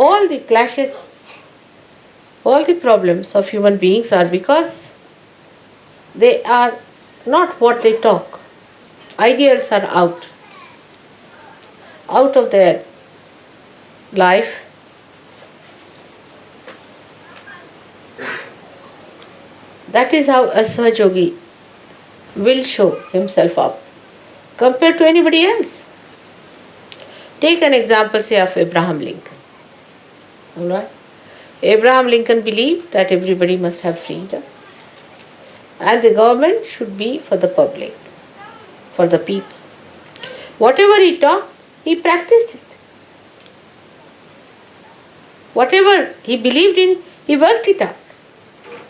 all the clashes, all the problems of human beings are because they are not what they talk. Ideals are out of their life. That is how a Sahaja Yogi will show himself up compared to anybody else. Take an example, say, of Abraham Lincoln. Alright? Abraham Lincoln believed that everybody must have freedom and the government should be for the public, for the people. Whatever he taught, he practiced it. Whatever he believed in, he worked it out.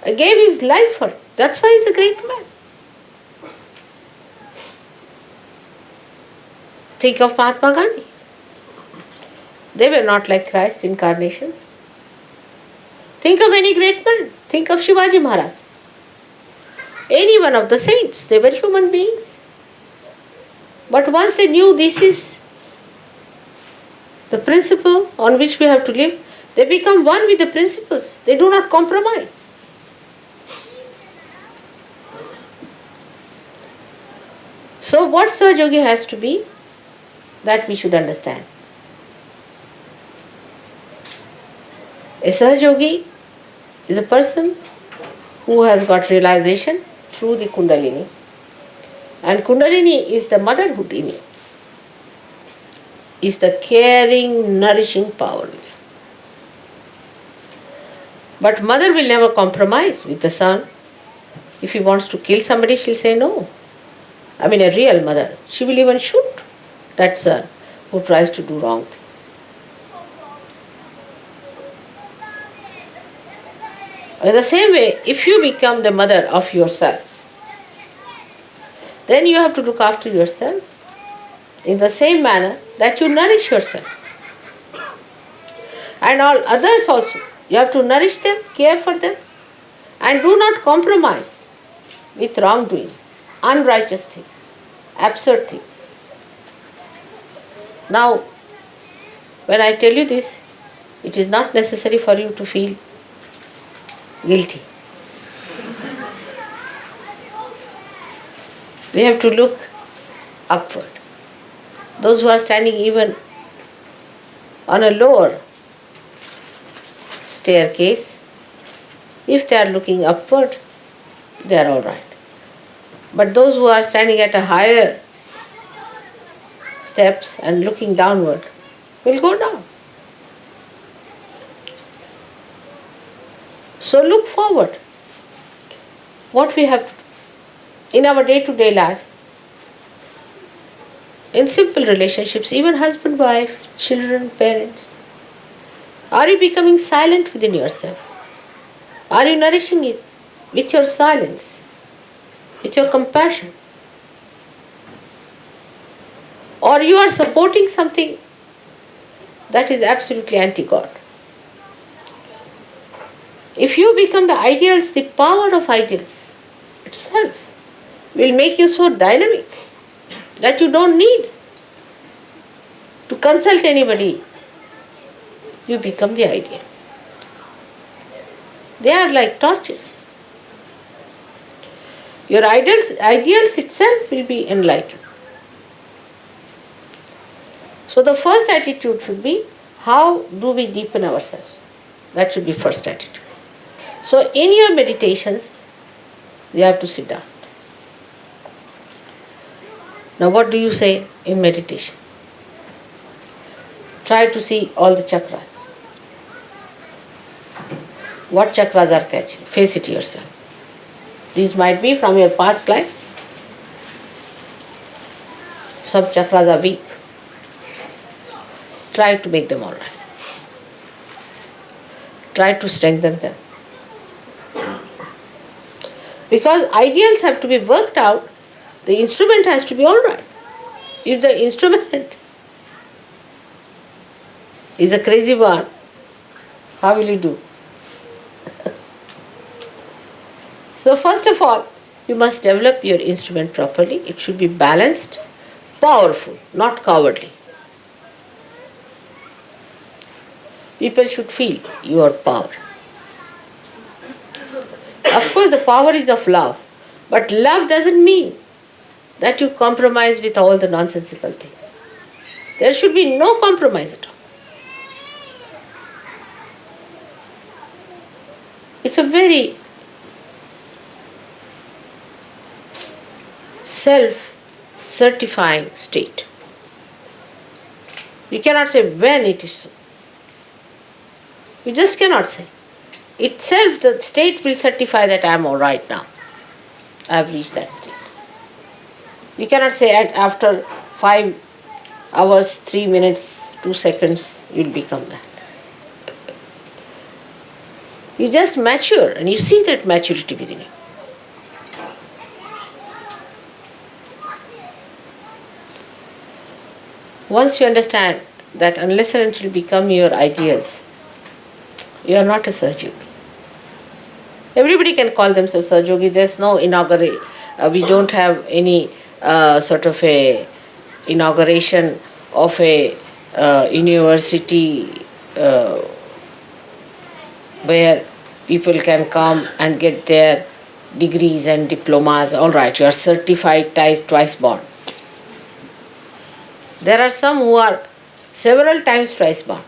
Gave his life for it. That's why he's a great man. Think of Mahatma Gandhi. They were not like Christ incarnations. Think of any great man. Think of Shivaji Maharaj. Any one of the saints. They were human beings. But once they knew this is the principle on which we have to live, they become one with the principles. They do not compromise. So what Sahaja Yogi has to be, that we should understand. A Sahaja Yogi is a person who has got realization through the Kundalini. And Kundalini is the motherhood in you. Is the caring, nourishing power within. But mother will never compromise with the son. If he wants to kill somebody, she'll say no. I mean, a real mother. She will even shoot that son who tries to do wrong things. In the same way, if you become the mother of yourself, then you have to look after yourself in the same manner that you nourish yourself. And all others also. You have to nourish them, care for them, and do not compromise with wrongdoings, unrighteous things, absurd things. Now, when I tell you this, it is not necessary for you to feel guilty. We have to look upward. Those who are standing even on a lower staircase, if they are looking upward, they are all right. But those who are standing at a higher steps and looking downward will go down. So look forward. What we have to do in our day-to-day life, in simple relationships, even husband, wife, children, parents. Are you becoming silent within yourself? Are you nourishing it with your silence, with your compassion? Or you are supporting something that is absolutely anti-God? If you become the ideals, the power of ideals itself will make you so dynamic that you don't need to consult anybody. You become the ideal. They are like torches. Your ideals itself will be enlightened. So the first attitude should be, how do we deepen ourselves? That should be first attitude. So in your meditations, you have to sit down. Now what do you say in meditation? Try to see all the chakras. What chakras are catching? Face it yourself. These might be from your past life. Some chakras are weak. Try to make them all right. Try to strengthen them. Because ideals have to be worked out, the instrument has to be all right. If the instrument is a crazy one, how will you do? So first of all, you must develop your instrument properly. It should be balanced, powerful, not cowardly. People should feel your power. Of course, the power is of love, but love doesn't mean that you compromise with all the nonsensical things. There should be no compromise at all. It's a very self-certifying state. You cannot say when it is so. You just cannot say. Itself, the state will certify that I am all right now. I have reached that state. You cannot say after 5 hours, 3 minutes, 2 seconds, you will become that. You just mature and you see that maturity within you. Once you understand that unless and until you become your ideals, you are not a Sahaja Yogi. Everybody can call themselves Sahaja Yogi. There's no inauguration. We don't have any sort of a inauguration of a university where people can come and get their degrees and diplomas. All right, you are certified twice born. There are some who are several times twice born.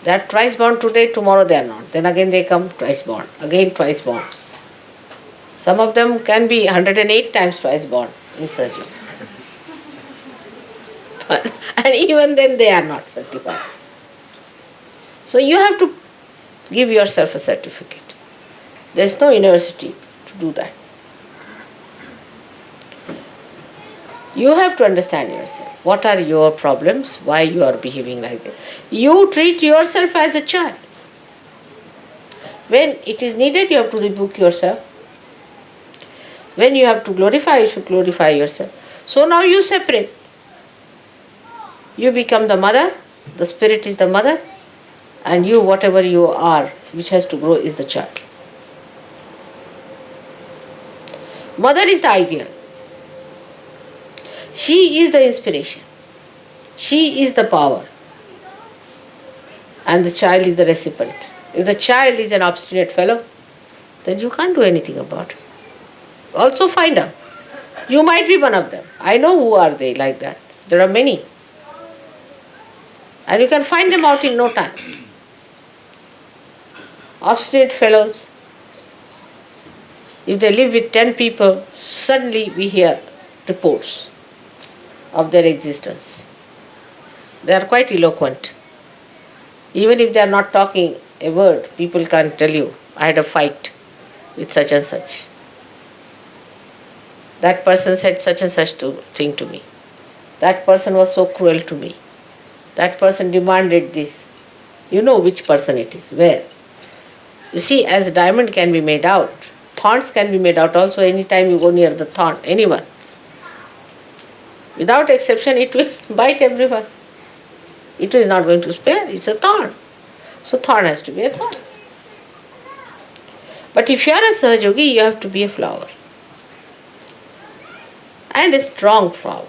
They are twice born today, tomorrow they are not. Then again they come twice born, again twice born. Some of them can be 108 times twice born in Sahaja. And even then they are not certified. So you have to give yourself a certificate. There is no university to do that. You have to understand yourself. What are your problems? Why you are behaving like that? You treat yourself as a child. When it is needed, you have to rebuke yourself. When you have to glorify, you should glorify yourself. So now you separate. You become the mother, the spirit is the mother, and you, whatever you are, which has to grow, is the child. Mother is the ideal. She is the inspiration. She is the power. And the child is the recipient. If the child is an obstinate fellow, then you can't do anything about it. Also find out. You might be one of them. I know who are they like that. There are many. And you can find them out in no time. Obstinate fellows, if they live with 10 people, suddenly we hear reports of their existence. They are quite eloquent. Even if they are not talking a word, people can tell you, I had a fight with such and such. That person said such and such thing to me. That person was so cruel to me. That person demanded this. You know which person it is, where. You see, as diamond can be made out, thorns can be made out also anytime you go near the thorn, anyone. Without exception, it will bite everyone. It is not going to spare, it's a thorn. So thorn has to be a thorn. But if you are a Sahaja Yogi, you have to be a flower. And a strong flower.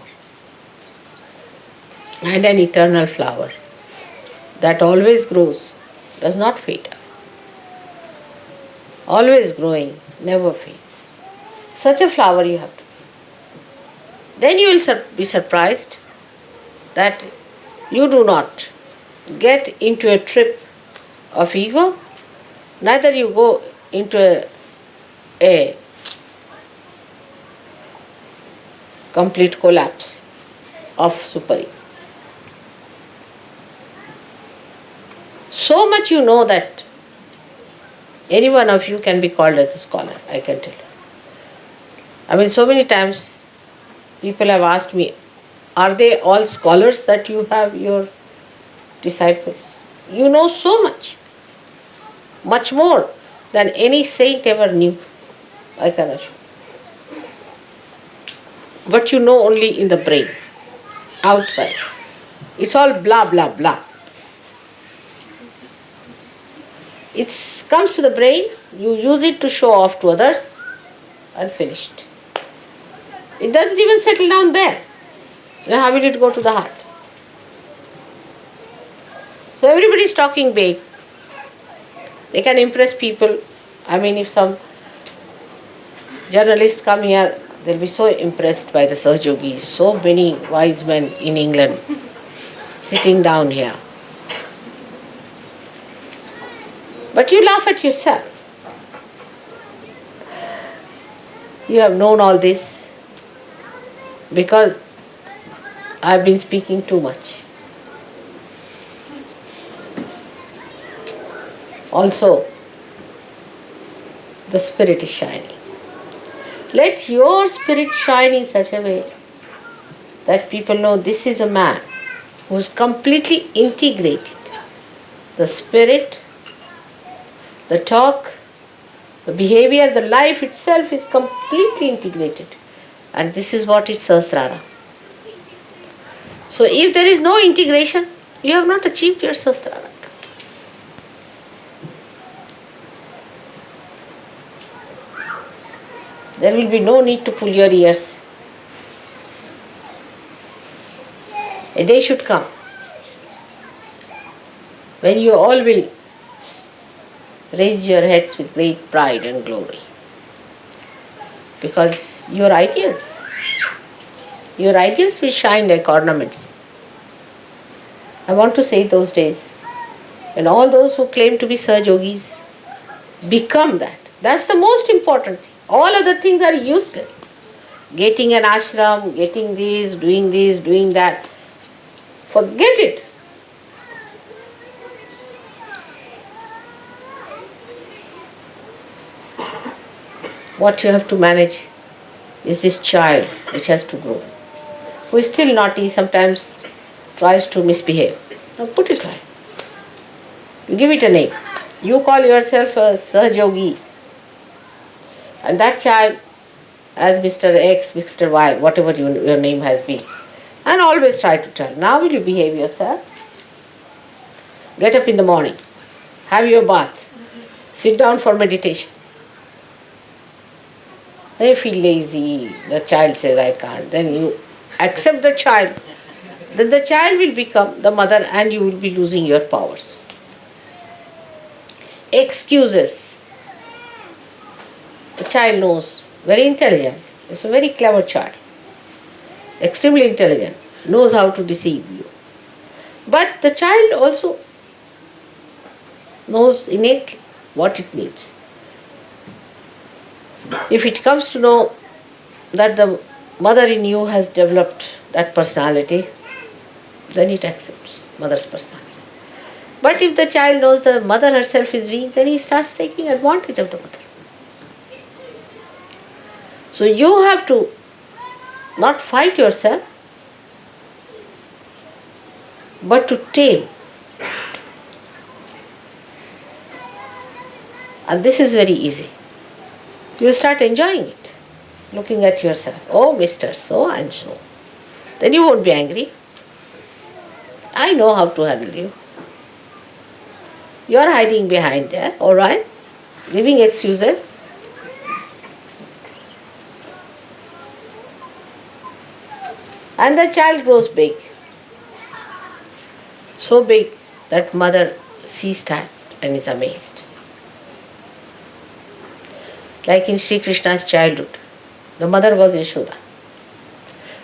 And an eternal flower that always grows, does not fade. Always growing, never fades. Such a flower you have to be. Then you will be surprised that you do not get into a trip of ego, neither you go into a complete collapse of super-ego. So much you know that any one of you can be called as a scholar, I can tell you. I mean, so many times people have asked me, are they all scholars that you have your disciples? You know so much. Much more than any saint ever knew, I can assure. But you know only in the brain, outside. It's all blah, blah, blah. It comes to the brain, you use it to show off to others, and finished. It doesn't even settle down there. Then how will it go to the heart? So everybody is talking big. They can impress people. I mean, if some journalists come here, they'll be so impressed by the Sahaja Yogis. So many wise men in England sitting down here. But you laugh at yourself. You have known all this because I've been speaking too much. Also, the spirit is shining. Let your spirit shine in such a way that people know this is a man who is completely integrated. The spirit, the talk, the behavior, the life itself is completely integrated. And this is what is Sahasrara. So if there is no integration, you have not achieved your Sahasrara. There will be no need to pull your ears. A day should come when you all will raise your heads with great pride and glory. Because your ideals will shine like ornaments. I want to say those days when all those who claim to be Sahaja Yogis become that. That's the most important thing. All other things are useless. Getting an ashram, getting this, doing that. Forget it. What you have to manage is this child which has to grow, who is still naughty, sometimes tries to misbehave. Now put it right. You give it a name. You call yourself a Sahaja Yogi. And that child, as Mr. X, Mr. Y, whatever your name has been, and always try to tell, now will you behave yourself? Get up in the morning, have your bath, sit down for meditation. I feel lazy, the child says I can't, then you accept the child. Then the child will become the mother and you will be losing your powers. Excuses. The child knows, very intelligent, it's a very clever child, extremely intelligent, knows how to deceive you. But the child also knows innately what it needs. If it comes to know that the mother in you has developed that personality, then it accepts mother's personality. But if the child knows the mother herself is weak, then he starts taking advantage of the mother. So you have to not fight yourself, but to tame. And this is very easy. You start enjoying it, looking at yourself. Oh, Mr. So and so. Then you won't be angry. I know how to handle you. You are hiding behind there, all right? Giving excuses. And the child grows big. So big that mother sees that and is amazed. Like in Sri Krishna's childhood, the mother was Yashoda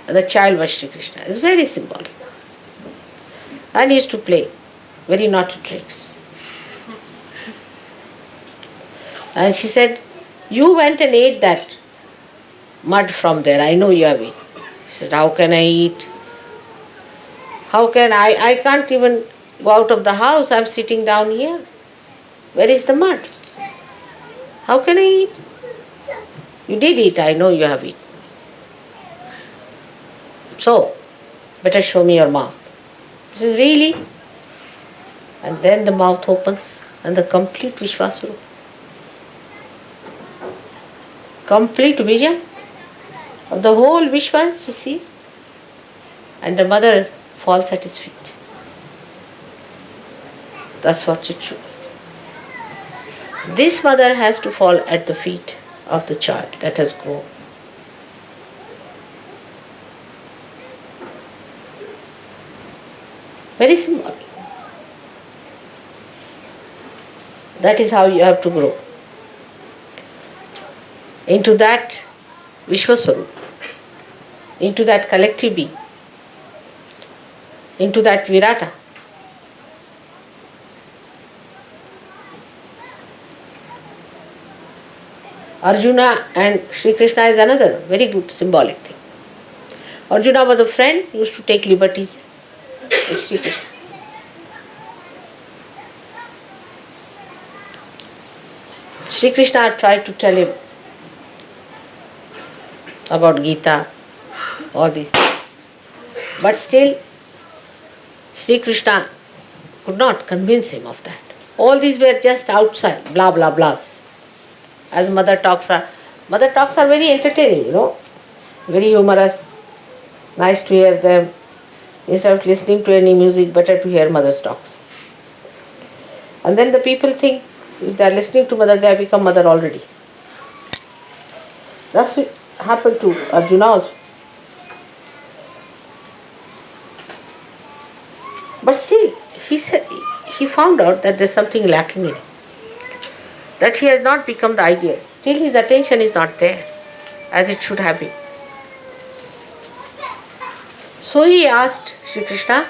and the child was Sri Krishna. It's very symbolic. And he used to play very naughty tricks. And she said, you went and ate that mud from there. I know you have eaten. He said, how can I eat? How can I can't even go out of the house. I'm sitting down here. Where is the mud? How can I eat? You did eat. I know you have eaten. So, better show me your mouth. He says, really? And then the mouth opens and the complete Vishwasvarupa. Complete vision of the whole Vishwa she sees. And the mother falls at his feet. That's what it should. This mother has to fall at the feet of the child that has grown. Very symbolic. That is how you have to grow into that Vishwaswarup, into that collective being, into that Virata. Arjuna and Sri Krishna is another very good symbolic thing. Arjuna was a friend, used to take liberties with Sri Krishna. Sri Krishna tried to tell him about Gita, all these things. But still, Sri Krishna could not convince him of that. All these were just outside, blah blah blahs. As mother talks are very entertaining, very humorous, nice to hear them. Instead of listening to any music, better to hear mother's talks. And then the people think if they are listening to mother, they have become mother already. That's what happened to Arjuna also. But still, he found out that there's something lacking in him. That he has not become the ideal. Still his attention is not there as it should have been. So he asked Sri Krishna,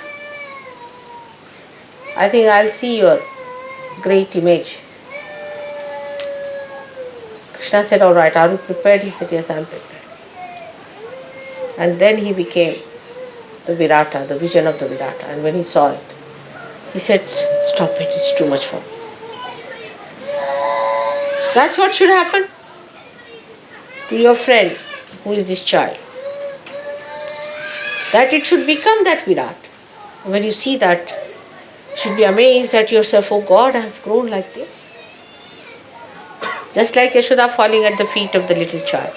I think I'll see your great image. Krishna said, all right, are you prepared? He said, yes, I am prepared. And then he became the Virata, the vision of the Virata. And when he saw it, he said, stop it, it's too much for me. That's what should happen to your friend who is this child. That it should become that Virat. When you see that, you should be amazed at yourself, oh God, I have grown like this. Just like Yashoda falling at the feet of the little child.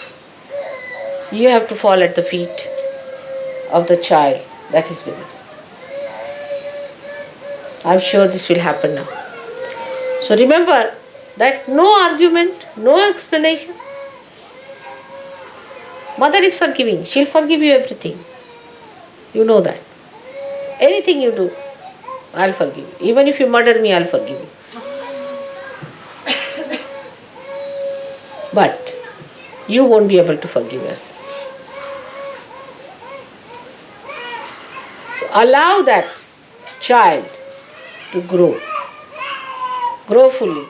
You have to fall at the feet of the child that is within. I'm sure this will happen now. So remember that no argument, no explanation. Mother is forgiving. She'll forgive you everything. You know that. Anything you do, I'll forgive you. Even if you murder me, I'll forgive you. But you won't be able to forgive yourself. So allow that child to grow fully.